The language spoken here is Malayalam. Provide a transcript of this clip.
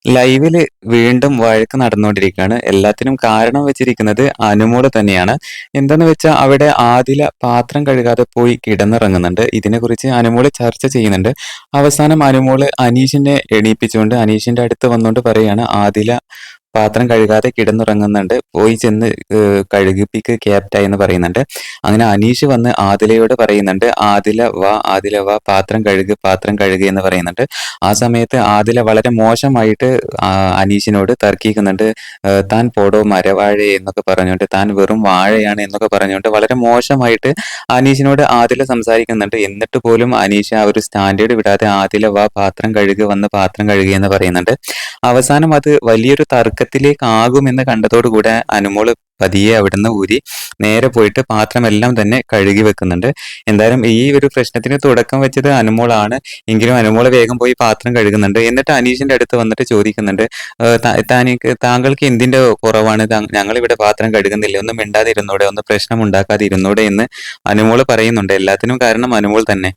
ലൈവില് വീണ്ടും വഴക്ക് നടന്നുകൊണ്ടിരിക്കുകയാണ്. എല്ലാത്തിനും കാരണം വെച്ചിരിക്കുന്നത് അനുമോള് തന്നെയാണ്. എന്താന്ന് വെച്ചാ അവിടെ ആദില പാത്രം കഴുകാതെ പോയി കിടന്നുറങ്ങുന്നുണ്ട്. ഇതിനെക്കുറിച്ച് അനുമോള് ചർച്ച ചെയ്യുന്നുണ്ട്. അവസാനം അനുമോള് അനീഷിനെ എണീപ്പിച്ചുകൊണ്ട് അനീഷിന്റെ അടുത്ത് വന്നോണ്ട് പറയാണ് ആദില പാത്രം കഴുകാതെ കിടന്നുറങ്ങുന്നുണ്ട്. പോയി ചെന്ന് കഴുകിപ്പിക്ക് ക്യാപ്റ്റ എന്ന് പറയുന്നുണ്ട്. അങ്ങനെ അനീഷ് വന്ന് ആദിലയോട് പറയുന്നുണ്ട്. ആദില വാ പാത്രം കഴുക് എന്ന് പറയുന്നുണ്ട്. ആ സമയത്ത് ആദില വളരെ മോശമായിട്ട് അനീഷിനോട് തർക്കിക്കുന്നുണ്ട്. താൻ പോടോ മരവാഴെ എന്നൊക്കെ പറഞ്ഞുകൊണ്ട് താൻ വെറും വാഴയാണ് എന്നൊക്കെ പറഞ്ഞുകൊണ്ട് വളരെ മോശമായിട്ട് അനീഷിനോട് ആദില സംസാരിക്കുന്നുണ്ട്. എന്നിട്ട് പോലും അനീഷ് ആ ഒരു സ്റ്റാൻഡേർഡ് വിടാതെ ആദില വാ വന്ന് പാത്രം കഴുകുക എന്ന് പറയുന്നുണ്ട്. അവസാനം അത് വലിയൊരു തർക്കത്തിലേക്ക് ആകുമെന്ന് കണ്ടതോടുകൂടെ അനുമോള് പതിയെ അവിടുന്ന് ഊരി നേരെ പോയിട്ട് പാത്രമെല്ലാം തന്നെ കഴുകി വെക്കുന്നുണ്ട്. എന്തായാലും ഈ ഒരു പ്രശ്നത്തിന് തുടക്കം വെച്ചത് അനുമോളാണ്. എങ്കിലും അനുമോള് വേഗം പോയി പാത്രം കഴുകുന്നുണ്ട്. എന്നിട്ട് അനീഷിന്റെ അടുത്ത് വന്നിട്ട് ചോദിക്കുന്നുണ്ട്. താങ്കൾക്ക് എന്തിന്റെ കുറവാണ്? ഞങ്ങളിവിടെ പാത്രം കഴുകുന്നില്ലേ? ഒന്ന് മിണ്ടാതിരുന്നൂടെ? ഒന്ന് പ്രശ്നം ഉണ്ടാക്കാതെ ഇരുന്നൂടെ എന്ന് അനുമോള് പറയുന്നുണ്ട്. എല്ലാത്തിനും കാരണം അനുമോൾ തന്നെ.